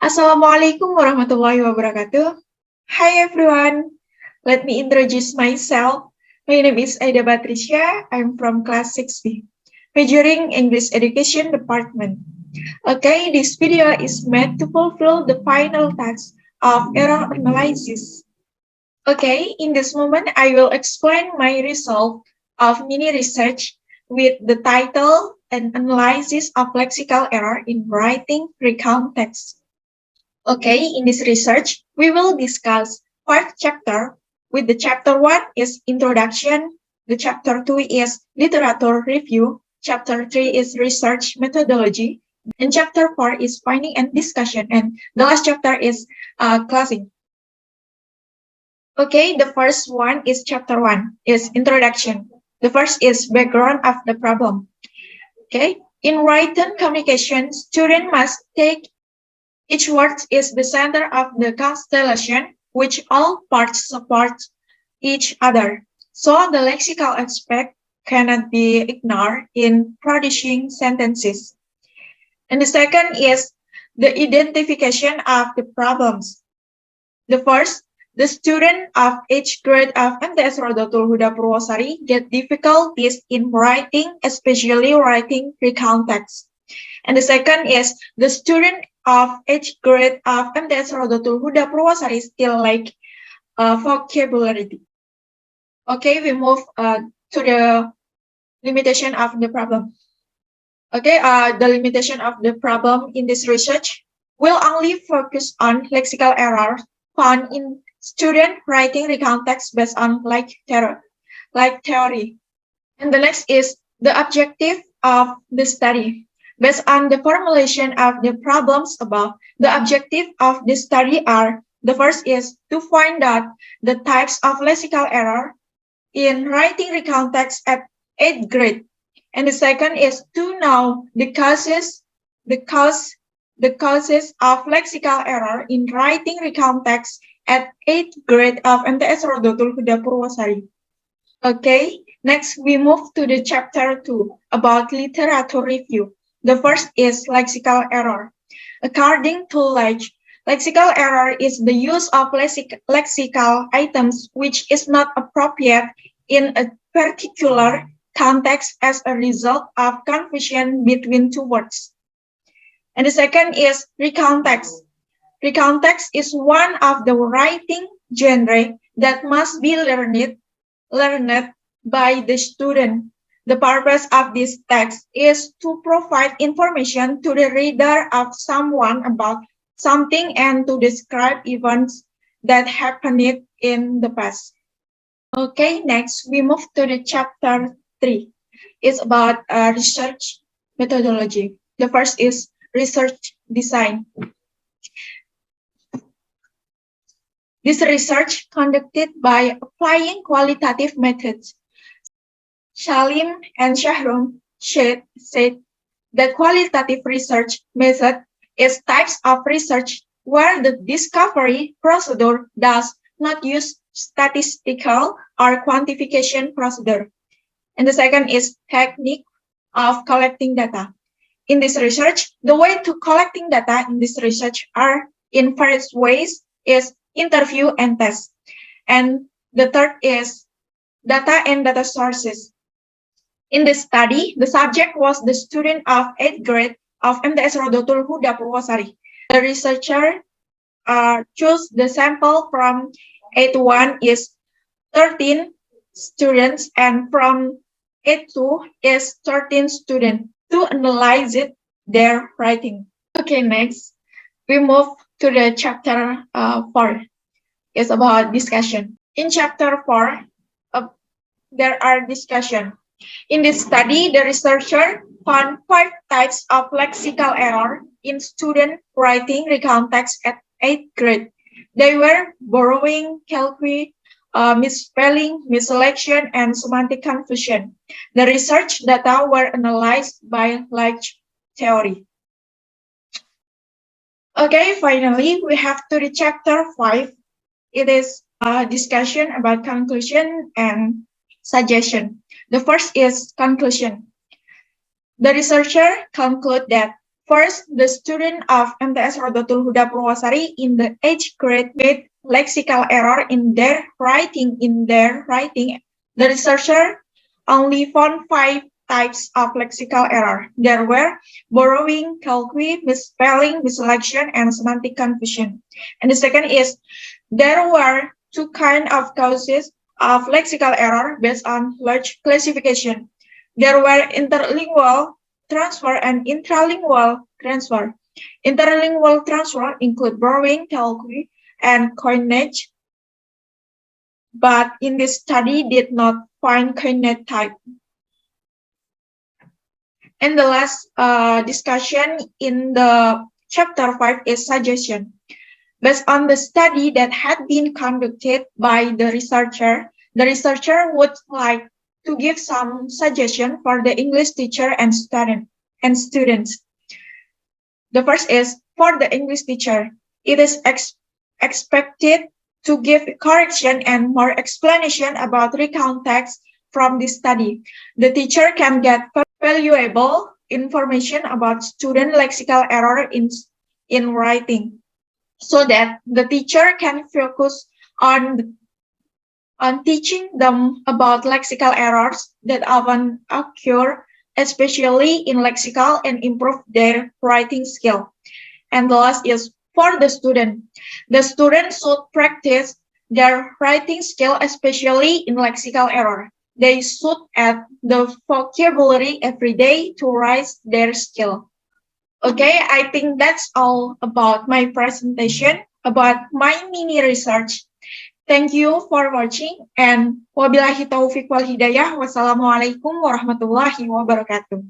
Assalamualaikum warahmatullahi wabarakatuh. Hi everyone, let me introduce myself. My name is Aida Patricia. I'm from class 6B, majoring English Education Department. Okay, this video is meant to fulfill the final task of error analysis. Okay, in this moment, I will explain my result of mini research with the title and analysis of lexical error in writing recount text. Okay, in this research, we will discuss 5 chapters. With the chapter 1 is introduction, the chapter 2 is literature review, chapter 3 is research methodology, and chapter 4 is finding and discussion, and the last chapter is closing. Okay, the first one is chapter 1, is introduction. The first is background of the problem. Okay, in written communication, student must take each word is the center of the constellation, which all parts support each other. So the lexical aspect cannot be ignored in producing sentences. And the second is the identification of the problems. The first, the student of each grade of MTS Rodotul Huda Purwosari get difficulties in writing, especially writing recount text. And the second is the student of each grade of MTS Rodotul Huda Purwosari still lack vocabulary. Okay, we move to the limitation of the problem. Okay, the limitation of the problem in this research will only focus on lexical errors found in student writing recount text based on like theory. And the next is the objective of the study. Based on the formulation of the problems above, the objective of the study are, the first is to find out the types of lexical error in writing recount text at 8th grade. And the second is to know the causes of lexical error in writing recount text at 8th grade of MTS Rodotul Huda Purwosari. Okay, next we move to the chapter 2 about literature review. The first is lexical error. According to Leach, lexical error is the use of lexical items which is not appropriate in a particular context as a result of confusion between two words. And the second is recount text. Recount text is one of the writing genre that must be learned by the student. The purpose of this text is to provide information to the reader of someone about something and to describe events that happened in the past. Okay, next we move to the chapter 3. It's about research methodology. The first is research design. This research conducted by applying qualitative methods. Salim and Shahram said that qualitative research method is types of research where the discovery procedure does not use statistical or quantification procedure. And the second is technique of collecting data. In this research, the way to collecting data in this research are in various ways is interview and test. And the third is data and data sources. In this study, the subject was the student of 8th grade of MTS Rodotul Huda Purwosari. The researcher chose the sample from 8-1 is 13 students and from 8-2 is 13 students to analyze their writing. Okay, next we move to the chapter 4. It's about discussion. In chapter 4, there are discussion. In this study, the researcher found 5 types of lexical error in student writing recount text at 8th grade. They were borrowing, calque, misspelling, misselection, and semantic confusion. The research data were analyzed by Leach theory. Okay, finally, we have to the chapter 5. It is a discussion about conclusion and suggestion. The first is conclusion. The researcher conclude that First, the student of MTS Rodotul Huda Purwasari in the 8th grade made lexical error in their writing. The researcher only found 5 types of lexical error. There were borrowing, colloquy, misspelling, misselection, and semantic confusion. And the second is there were 2 kinds of causes of lexical error based on large classification. There were interlingual transfer and intralingual transfer. Interlingual transfer include borrowing, colloquy, and coinage, but in this study did not find coinage type. And the last discussion in the chapter 5 is suggestion. Based on the study that had been conducted by the researcher would like to give some suggestion for the English teacher and students. The first is for the English teacher. It is expected to give correction and more explanation about recount text from this study. The teacher can get valuable information about student lexical error in writing, so that the teacher can focus on teaching them about lexical errors that often occur, especially in lexical, and improve their writing skill. And the last is for the student. The student should practice their writing skill, especially in lexical error. They should add the vocabulary every day to raise their skill. Okay, I think that's all about my presentation about my mini research. Thank you for watching, and wabillahi taufiq wal hidayah. Wassalamualaikum warahmatullahi wabarakatuh.